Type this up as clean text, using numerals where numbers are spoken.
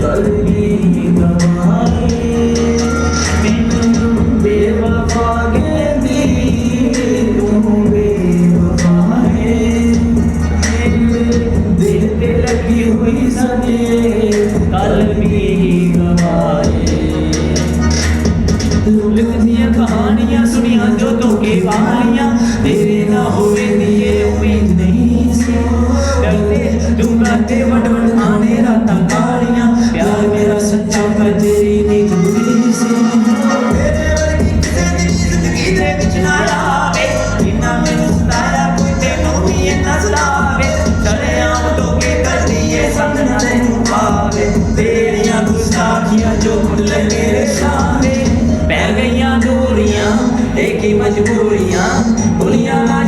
कल भी गवाए मैनू बेवफा कहंदी तू बेवफा है दिल ते लगी हुई सजे कल भी गवाए लुलक दियां कहानियां सुनिया जो धोखे वालियां तेरे ना होवे दिए उम्मीद नहीं सी डरते दूंगा ते वड वड आने रातां कालियां प्यार मेरा सच्चा पर तेरी नींद बुरी सी मेरे वर्गी किसे दी जिंदगी दे विच ना आवे इन्ना मैनू सताया कोई तेनू भी इन्ना सतावे चले आम धोखे कर दिए संग ना तैनू पावे तेरियां गुस्ताखियां जो खुल मेरे सामने पै गईयां दूरियां एक ही मजबूरियां भुलिया ना